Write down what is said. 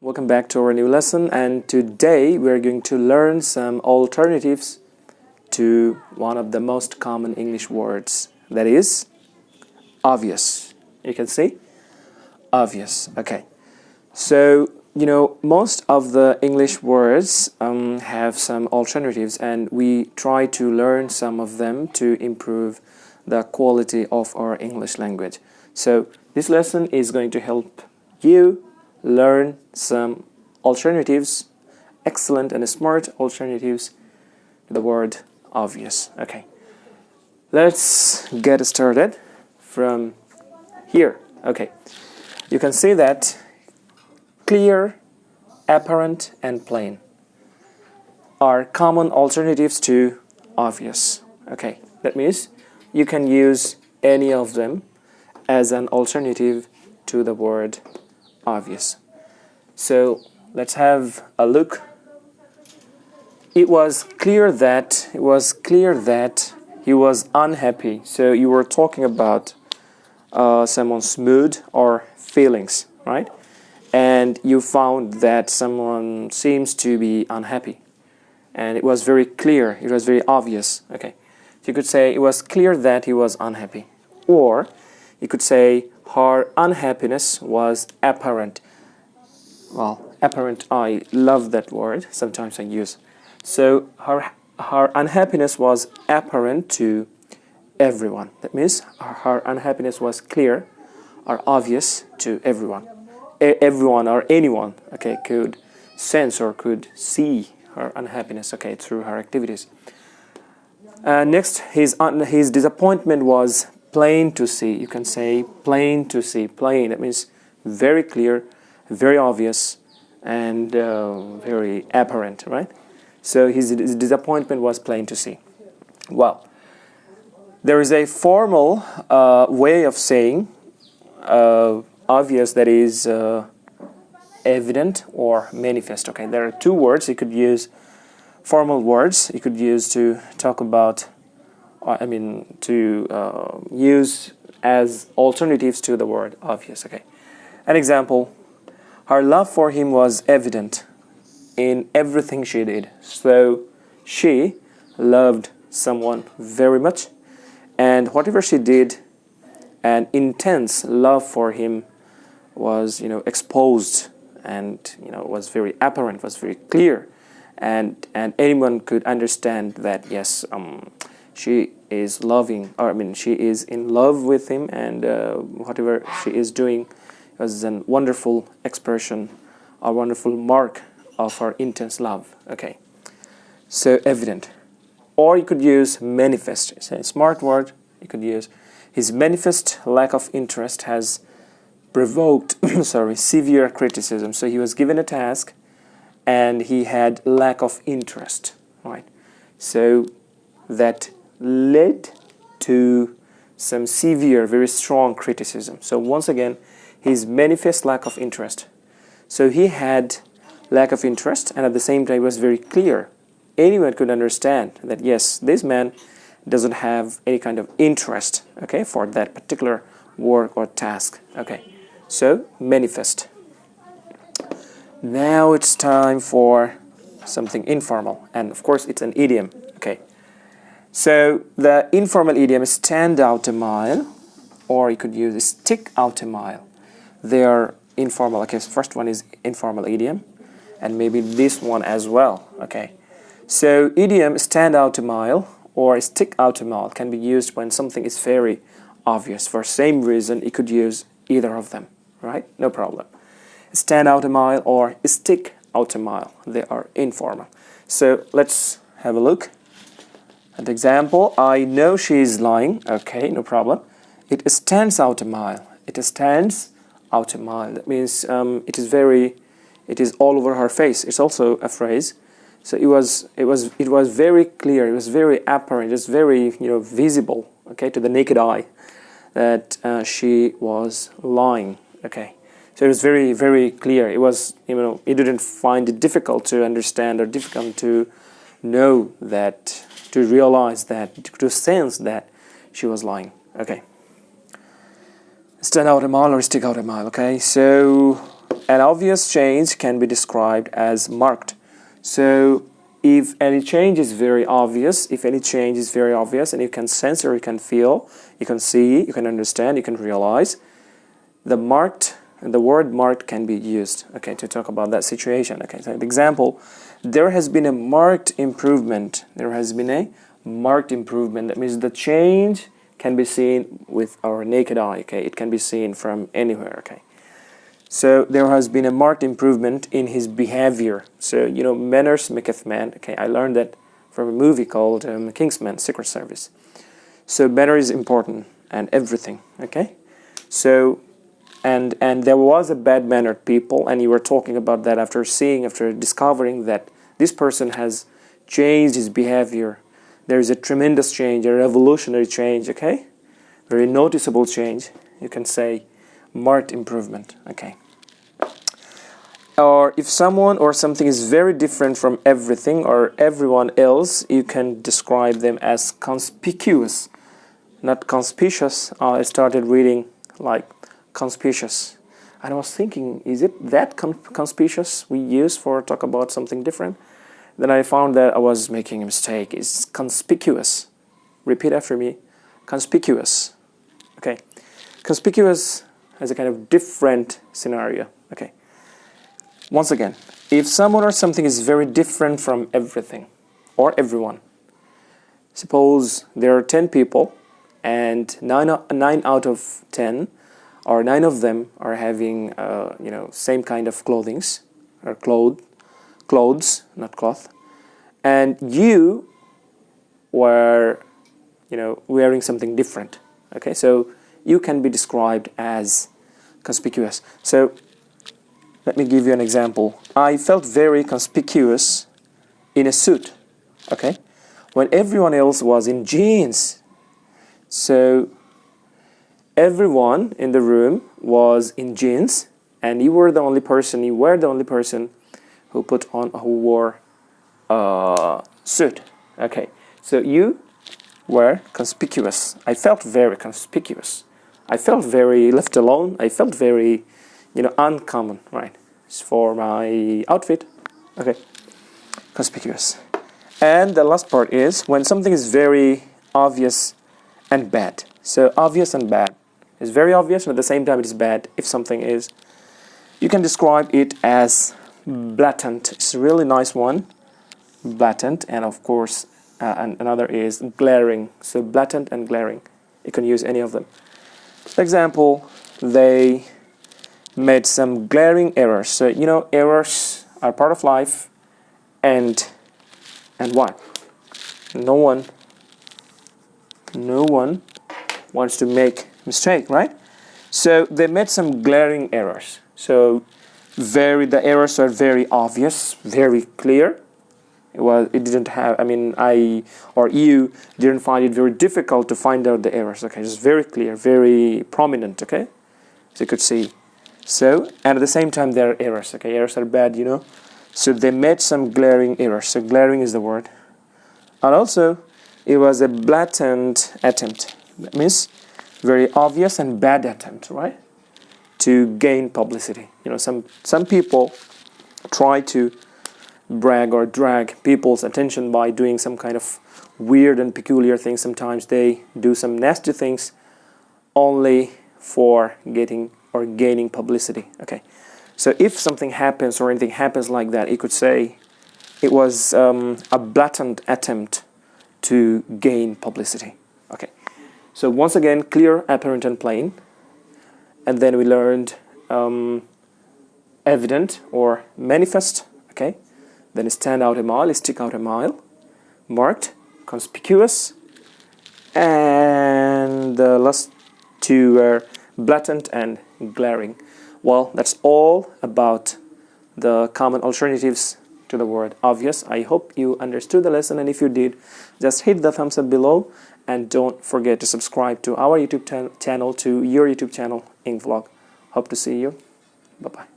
Welcome back to our new lesson, and today we're going to learn some alternatives to one of the most common English words, that is obvious. You can see obvious. Okay, so most of the English words have some alternatives, and we try to learn some of them to improve the quality of our English language. So this lesson is going to help you learn some alternatives, excellent and smart alternatives to the word obvious. Okay, let's get started from here. Okay, you can see that clear, apparent, and plain are common alternatives to obvious. Okay, that means you can use any of them as an alternative to the word obvious. So let's have a look. It was clear that he was unhappy. So you were talking about someone's mood or feelings, right? And you found that someone seems to be unhappy, and it was very clear, it was very obvious. Okay, so you could say it was clear that he was unhappy, or you could say her unhappiness was apparent. Well, apparent, I love that word, sometimes I use. So her unhappiness was apparent to everyone. That means her unhappiness was clear or obvious to everyone. Everyone or anyone, okay, could sense or could see her unhappiness, okay, through her activities. Next, his disappointment was plain to see. You can say plain to see. Plain, that means very clear, very obvious, and very apparent, right? So his disappointment was plain to see. Well, there is a formal way of saying obvious, that is evident or manifest. Okay, there are two words you could use, formal words you could use to talk about, use as alternatives to the word obvious. Okay, an example: her love for him was evident in everything she did. So she loved someone very much, and whatever she did, an intense love for him was exposed, and was very apparent, was very clear, and anyone could understand that yes, she is loving, or she is in love with him, and whatever she is doing was a wonderful expression, a wonderful mark of her intense love. Okay, so evident. Or you could use manifest. It's a smart word. You could use his manifest lack of interest has provoked severe criticism. So he was given a task and he had lack of interest, right? So that led to some severe, very strong criticism. So once again, his manifest lack of interest. So he had lack of interest, and at the same time it was very clear. Anyone could understand that yes, this man doesn't have any kind of interest, okay, for that particular work or task. Okay, so manifest. Now it's time for something informal, and of course it's an idiom. Okay, so the informal idiom is stand out a mile, or you could use stick out a mile. They are informal. Okay, so first one is informal idiom, and maybe this one as well. Okay, so idiom stand out a mile or stick out a mile can be used when something is very obvious. For same reason, you could use either of them, right? No problem. Stand out a mile or stick out a mile. They are informal. So let's have a look at the example. I know she is lying. Okay, no problem. It stands out a mile. It stands out a mile. That means it is all over her face. It's also a phrase. So it was very clear. It was very apparent. It's very visible. Okay, to the naked eye, that she was lying. Okay, so it was very, very clear. It was you didn't find it difficult to understand or difficult to know that, to realize that, to sense that she was lying. Okay. Stand out a mile or stick out a mile. Okay, so an obvious change can be described as marked. So if any change is very obvious, and you can sense or you can feel, you can see, you can understand, you can realize, the word marked can be used, okay, to talk about that situation. Okay, so example, there has been a marked improvement. There has been a marked improvement. That means the change can be seen with our naked eye, okay? It can be seen from anywhere, okay? So there has been a marked improvement in his behavior. So, you know, manners maketh man, okay? I learned that from a movie called Kingsman, Secret Service. So manner is important and everything, okay? So, and there was a bad-mannered people, and you were talking about that after discovering that this person has changed his behavior. There is a tremendous change, a revolutionary change, okay? Very noticeable change. You can say marked improvement, okay? Or if someone or something is very different from everything or everyone else, you can describe them as conspicuous, not conspicuous. I started reading like conspicuous. And I was thinking, is it that conspicuous we use for talk about something different? Then I found that I was making a mistake. It's conspicuous. Repeat after me. Conspicuous. Okay. Conspicuous has a kind of different scenario. Okay. Once again, if someone or something is very different from everything or everyone, suppose there are 10 people and 9 out of 10 or 9 of them are having same kind of clothings or clothes, not cloth, and you were, wearing something different. Okay, so you can be described as conspicuous. So let me give you an example. I felt very conspicuous in a suit. Okay, when everyone else was in jeans. So everyone in the room was in jeans, and you were the only person who wore a suit. Okay, so you were conspicuous. I felt very conspicuous. I felt very left alone. I felt very, uncommon, right? For my outfit. Okay, conspicuous. And the last part is when something is very obvious and bad. So obvious and bad. It's very obvious and at the same time it is bad. If something is, you can describe it as blatant. It's a really nice one. Blatant, and of course and another is glaring. So blatant and glaring, you can use any of them. For example, they made some glaring errors. So errors are part of life, and what? No one wants to make mistake, right? So they made some glaring errors. So the errors are very obvious, very clear. It didn't have, I or you didn't find it very difficult to find out the errors. Okay, it's very clear, very prominent. Okay, so you could see. So, and at the same time there are errors. Okay, errors are bad, So they made some glaring errors. So glaring is the word. And also, it was a blatant attempt. That means very obvious and bad attempt, right? To gain publicity. Some people try to brag or drag people's attention by doing some kind of weird and peculiar things. Sometimes they do some nasty things only for getting or gaining publicity. Okay, so if something happens or anything happens like that, you could say it was a blatant attempt to gain publicity. Okay, so once again, clear, apparent, and plain. And then we learned evident or manifest. Okay, then stand out a mile, stick out a mile, marked, conspicuous, and the last two were blatant and glaring. Well, that's all about the common alternatives to the word obvious. I hope you understood the lesson, and if you did, just hit the thumbs up below, and don't forget to subscribe to our YouTube channel, to your YouTube channel, Ink Vlog. Hope to see you. Bye-bye.